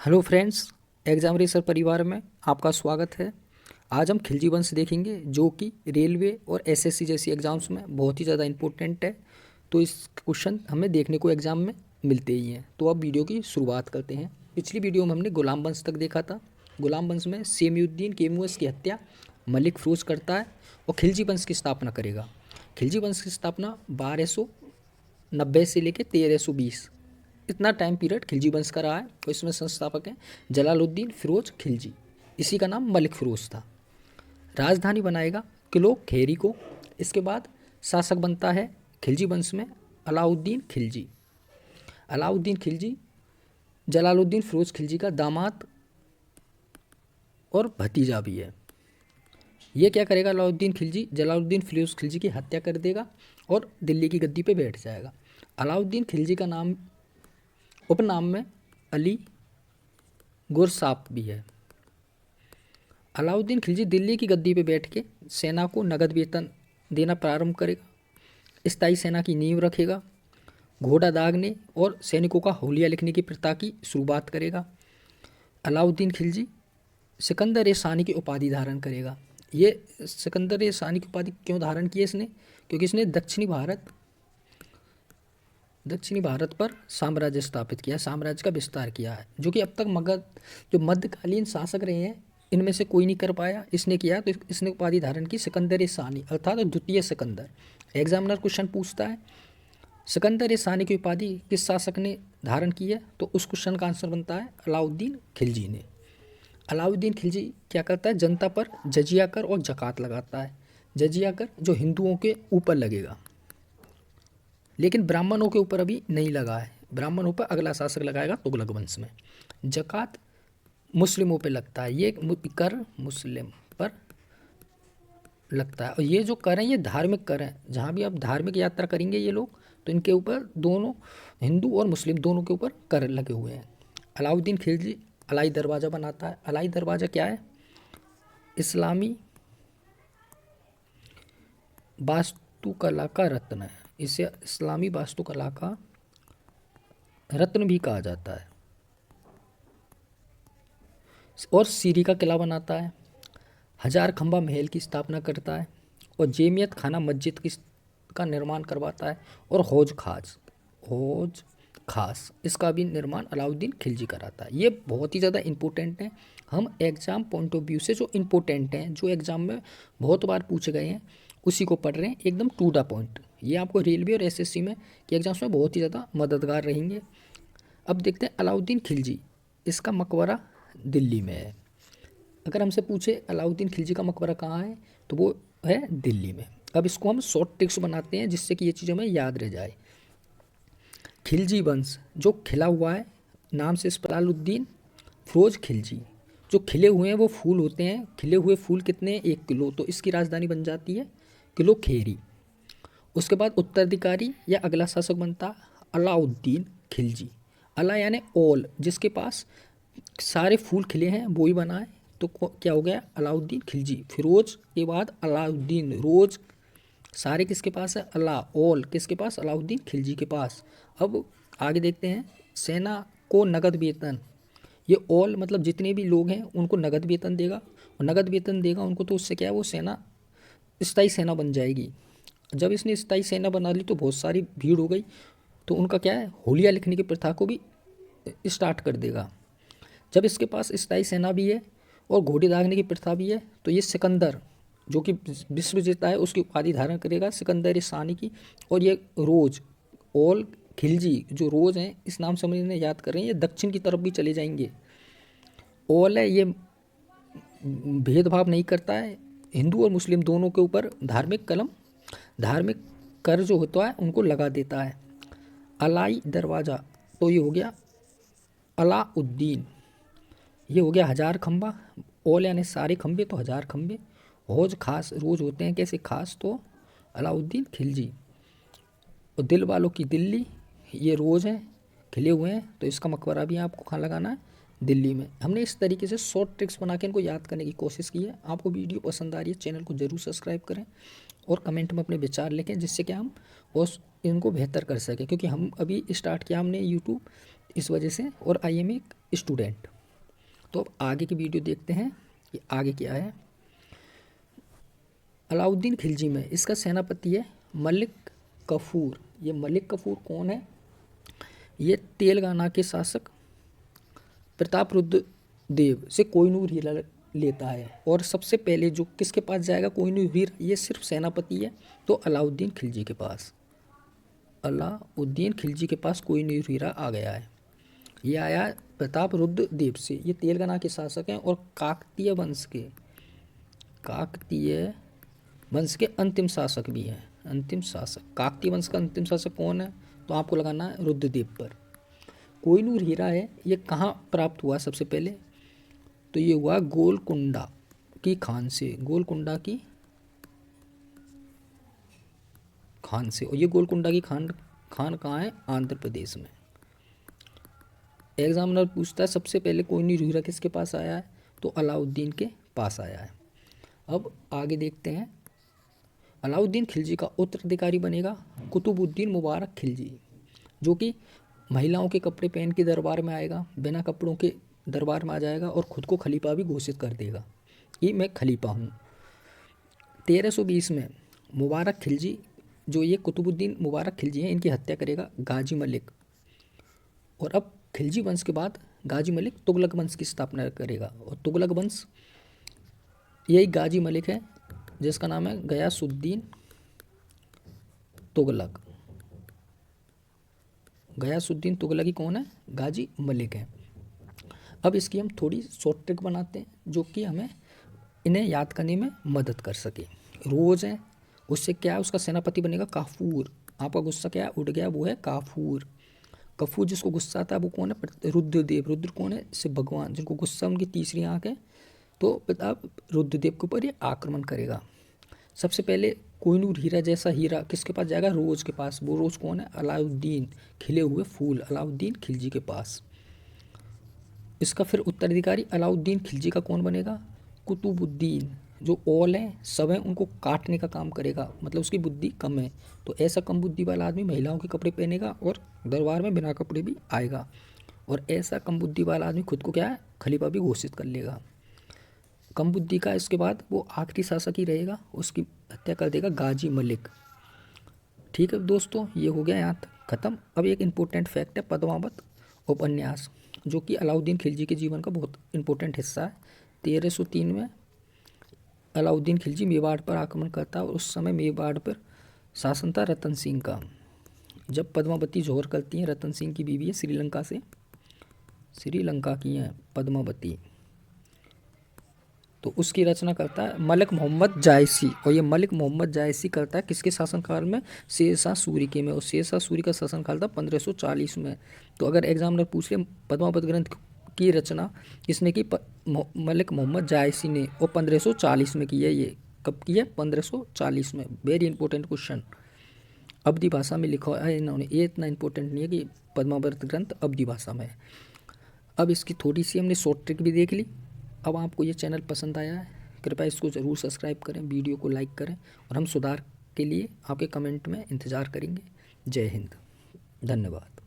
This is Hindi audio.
हेलो फ्रेंड्स, एग्जाम रेसर परिवार में आपका स्वागत है। आज हम खिलजी वंश देखेंगे जो कि रेलवे और एसएससी जैसी एग्ज़ाम्स में बहुत ही ज़्यादा इम्पोर्टेंट है। तो इस क्वेश्चन हमें देखने को एग्ज़ाम में मिलते ही हैं। तो अब वीडियो की शुरुआत करते हैं। पिछली वीडियो में हमने गुलाम वंश तक देखा था। गुलाम वंश में सेमयुद्दीन केमूस की हत्या मलिक फ़िरोज़ करता है और खिलजी वंश की स्थापना करेगा। खिलजी वंश की स्थापना 1290 से लेकर 1320 इतना टाइम पीरियड खिलजी वंश का रहा है। और इसमें संस्थापक हैं जलालुद्दीन फिरोज खिलजी। इसी का नाम मलिक फिरोज था। राजधानी बनाएगा किलो खेरी को। इसके बाद शासक बनता है खिलजी वंश में अलाउद्दीन खिलजी। अलाउद्दीन खिलजी जलालुद्दीन फिरोज खिलजी का दामाद और भतीजा भी है। ये क्या करेगा? अलाउद्दीन खिलजी जलालुद्दीन फिरोज खिलजी की हत्या कर देगा और दिल्ली की गद्दी पे बैठ जाएगा। अलाउद्दीन खिलजी का नाम उपनाम में अली गुरसाप भी है। अलाउद्दीन खिलजी दिल्ली की गद्दी पर बैठ के सेना को नगद वेतन देना प्रारंभ करेगा। स्थायी सेना की नींव रखेगा। घोड़ा दागने और सैनिकों का होलिया लिखने की प्रथा की शुरुआत करेगा। अलाउद्दीन खिलजी सिकंदर ए सानी की उपाधि धारण करेगा। ये सिकंदर ए सानी की उपाधि क्यों धारण की है इसने? क्योंकि इसने दक्षिणी भारत पर साम्राज्य स्थापित किया, साम्राज्य का विस्तार किया है, जो कि अब तक मगध जो मध्यकालीन शासक रहे हैं इनमें से कोई नहीं कर पाया। इसने किया, तो इसने उपाधि धारण की सिकंदर ए सानी अर्थात द्वितीय सिकंदर। एग्जामिनर क्वेश्चन पूछता है सिकंदर ए सानी की उपाधि किस शासक ने धारण की है, तो उस क्वेश्चन का आंसर बनता है अलाउद्दीन खिलजी ने। अलाउद्दीन खिलजी क्या करता है? जनता पर जजिया कर और जकात लगाता है। जजिया कर जो हिंदुओं के ऊपर लगेगा, लेकिन ब्राह्मणों के ऊपर अभी नहीं लगा है। ब्राह्मणों पर अगला शासक लगाएगा तुगलक वंश में। जकात मुस्लिमों पे लगता है। ये कर मुस्लिम पर लगता है। और ये जो कर हैं ये धार्मिक कर हैं। जहाँ भी आप धार्मिक यात्रा करेंगे ये लोग, तो इनके ऊपर दोनों हिंदू और मुस्लिम दोनों के ऊपर कर लगे हुए हैं। अलाउद्दीन खिलजी अलाई दरवाज़ा बनाता है। अलाई दरवाज़ा क्या है? इस्लामी वास्तुकला का रत्न है। इसे इस्लामी वास्तुकला का रत्न भी कहा जाता है। और सीरी का किला बनाता है। हजार खंबा महल की स्थापना करता है और जेमियत खाना मस्जिद का निर्माण करवाता है। और हौज खास इसका भी निर्माण अलाउद्दीन खिलजी कराता है। ये बहुत ही ज़्यादा इंपॉर्टेंट है। हम एग्ज़ाम पॉइंट ऑफ व्यू से जो इंपॉर्टेंट हैं, जो एग्ज़ाम में बहुत बार पूछे गए हैं, उसी को पढ़ रहे हैं एकदम टू द पॉइंट। ये आपको रेलवे और एसएससी में के एग्जाम्स में बहुत ही ज़्यादा मददगार रहेंगे। अब देखते हैं अलाउद्दीन खिलजी, इसका मकबरा दिल्ली में है। अगर हमसे पूछे अलाउद्दीन खिलजी का मकबरा कहाँ है, तो वो है दिल्ली में। अब इसको हम शॉर्ट ट्रिक्स बनाते हैं जिससे कि ये चीज़ हमें याद रह जाए। खिलजी वंश जो खिला हुआ है, नाम से अलाउद्दीन फिरोज खिलजी। जो खिले हुए हैं वो फूल होते हैं। खिले हुए फूल कितने? 1 किलो। तो इसकी राजधानी बन जाती है किलो खेरी। उसके बाद उत्तराधिकारी या अगला शासक बनता अलाउद्दीन खिलजी। अला यानी ओल, जिसके पास सारे फूल खिले हैं वो ही बना है। तो क्या हो गया? अलाउद्दीन खिलजी। फिरोज के बाद अलाउद्दीन, रोज सारे किसके पास है? अला। ओल किसके पास? अलाउद्दीन खिलजी के पास। अब आगे देखते हैं। सेना को नगद वेतन, ये ऑल मतलब जितने भी लोग हैं उनको नगद वेतन देगा। और नगद वेतन देगा उनको, तो उससे क्या है, वो सेना स्थायी सेना बन जाएगी। जब इसने स्थायी सेना बना ली तो बहुत सारी भीड़ हो गई, तो उनका क्या है, होलिया लिखने की प्रथा को भी स्टार्ट कर देगा। जब इसके पास स्थायी सेना भी है और घोड़े दागने की प्रथा भी है, तो ये सिकंदर जो कि विश्व विजेता है उसकी उपाधि धारण करेगा, सिकंदर सानी की। और ये रोज ओल खिलजी जो रोज हैं, इस नाम से हम इन्हें याद कर रहे हैं, ये दक्षिण की तरफ भी चले जाएंगे। ओल है, ये भेदभाव नहीं करता है, हिंदू और मुस्लिम दोनों के ऊपर धार्मिक कर जो होता है उनको लगा देता है। अलाई दरवाज़ा, तो ये हो गया अलाउद्दीन। ये हो गया हजार खंबा। ओल यानी सारे खंबे, तो हजार खंबे। हौज खास, रोज होते हैं कैसे खास, तो अलाउद्दीन खिलजी। और दिल वालों की दिल्ली, ये रोज़ हैं खिले हुए हैं, तो इसका मकबरा भी आपको कहाँ लगाना है? दिल्ली में। हमने इस तरीके से शॉर्ट ट्रिक्स बना के इनको याद करने की कोशिश की है। आपको वीडियो पसंद आ रही है, चैनल को जरूर सब्सक्राइब करें और कमेंट में अपने विचार लिखें, जिससे कि हम उस इनको बेहतर कर सकें। क्योंकि हम अभी स्टार्ट किया हमने यूट्यूब, इस वजह से, और आई एम एक स्टूडेंट। तो अब आगे की वीडियो देखते हैं कि आगे क्या है। अलाउद्दीन खिलजी में इसका सेनापति है मलिक कफूर। ये मलिक कफूर कौन है? ये तेलंगाना के शासक प्रतापरुद्र देव से कोहिनूर हीरा लेता है। और सबसे पहले जो किसके पास जाएगा कोहिनूर हीरा? ये सिर्फ सेनापति है, तो अलाउद्दीन खिलजी के पास। अलाउद्दीन खिलजी के पास कोहिनूर हीरा आ गया है। ये आया प्रतापरुद्र देव से। ये तेलंगाना के शासक हैं और काकतीय वंश के अंतिम शासक भी हैं। अंतिम शासक, काकतीय वंश का अंतिम शासक कौन है? तो आपको लगाना है रुद्रदेव पर। कोहिनूर हीरा है, ये कहाँ प्राप्त हुआ सबसे पहले? तो ये हुआ गोलकुंडा की खान से। गोलकुंडा की खान से। और ये गोलकुंडा की खान कहाँ है? आंध्र प्रदेश में। एग्जामिनर पूछता है सबसे पहले कोहिनूर हीरा किसके पास आया है? तो अलाउद्दीन के पास आया है। अब आगे देखते हैं। अलाउद्दीन खिलजी का उत्तराधिकारी बनेगा कुतुबुद्दीन मुबारक खिलजी, जो कि महिलाओं के कपड़े पहन के दरबार में आएगा, बिना कपड़ों के दरबार में आ जाएगा और ख़ुद को खलीफा भी घोषित कर देगा कि मैं खलीफा हूँ। 1320 में मुबारक खिलजी, जो ये कुतुबुद्दीन मुबारक खिलजी हैं, इनकी हत्या करेगा गाजी मलिक। और अब खिलजी वंश के बाद गाजी मलिक तुगलक वंश की स्थापना करेगा। और तुगलक वंश, यही गाजी मलिक है जिसका नाम है गयासुद्दीन तुगलक। गयासुद्दीन तुगलकी कौन है? गाजी मलिक है। अब इसकी हम थोड़ी शॉर्ट ट्रिक बनाते हैं जो कि हमें इन्हें याद करने में मदद कर सके। रोज़ है, उससे क्या है, उसका सेनापति बनेगा काफूर। आपका गुस्सा क्या है? उठ गया, वो है काफूर। कफूर जिसको गुस्सा आता है वो कौन है? रुद्रदेव। रुद्र कौन है? शिव भगवान, जिनको गुस्सा, उनकी तीसरी आंख है। तो प्रताप रुद्रदेव के ऊपर ये आक्रमण करेगा। सबसे पहले कोहिनूर हीरा जैसा हीरा किसके पास जाएगा? रोज के पास। वो रोज कौन है? अलाउद्दीन, खिले हुए फूल, अलाउद्दीन खिलजी के पास। इसका फिर उत्तराधिकारी अलाउद्दीन खिलजी का कौन बनेगा? कुतुबुद्दीन। जो औल हैं, सब हैं, उनको काटने का काम करेगा, मतलब उसकी बुद्धि कम है। तो ऐसा कम बुद्धि वाला आदमी महिलाओं के कपड़े पहनेगा और दरबार में बिना कपड़े भी आएगा। और ऐसा कम बुद्धि वाला आदमी खुद को क्या है? खलीफा भी घोषित कर लेगा। कम बुद्धि का इसके बाद वो आखिरी शासक ही रहेगा, उसकी हत्या कर देगा गाजी मलिक। ठीक है दोस्तों, ये हो गया यहाँ तक ख़त्म। अब एक इम्पोर्टेंट फैक्ट है पद्मावत उपन्यास, जो कि अलाउद्दीन खिलजी के जीवन का बहुत इंपॉर्टेंट हिस्सा है। 1303 में अलाउद्दीन खिलजी मेवाड़ पर आक्रमण करता है और उस समय मेवाड़ पर शासन था रतन सिंह का। जब पद्मावती जौहर करती हैं, रतन सिंह की बीवी है, श्रीलंका की हैं पद्मावती, तो उसकी रचना करता है मलिक मोहम्मद जायसी। और ये मलिक मोहम्मद जायसी करता है किसके शासनकाल में? शेरशाह सूरी के में। और शेरशाह सूरी का शासनकाल था 1540 में। तो अगर एग्जामिनर पूछ ले पद्मावत ग्रंथ की रचना किसने की? मलिक मोहम्मद जायसी ने। और 1540 में की है। ये कब की है? 1540 में। Very important question. अवधी भाषा में लिखा है इन्होंने। ये इतना इंपॉर्टेंट नहीं है कि पद्मावत ग्रंथ अवधी भाषा में है। अब इसकी थोड़ी सी हमने शॉर्ट ट्रिक भी देख ली। अब आपको ये चैनल पसंद आया है, कृपया इसको ज़रूर सब्सक्राइब करें, वीडियो को लाइक करें, और हम सुधार के लिए आपके कमेंट में इंतज़ार करेंगे। जय हिंद, धन्यवाद।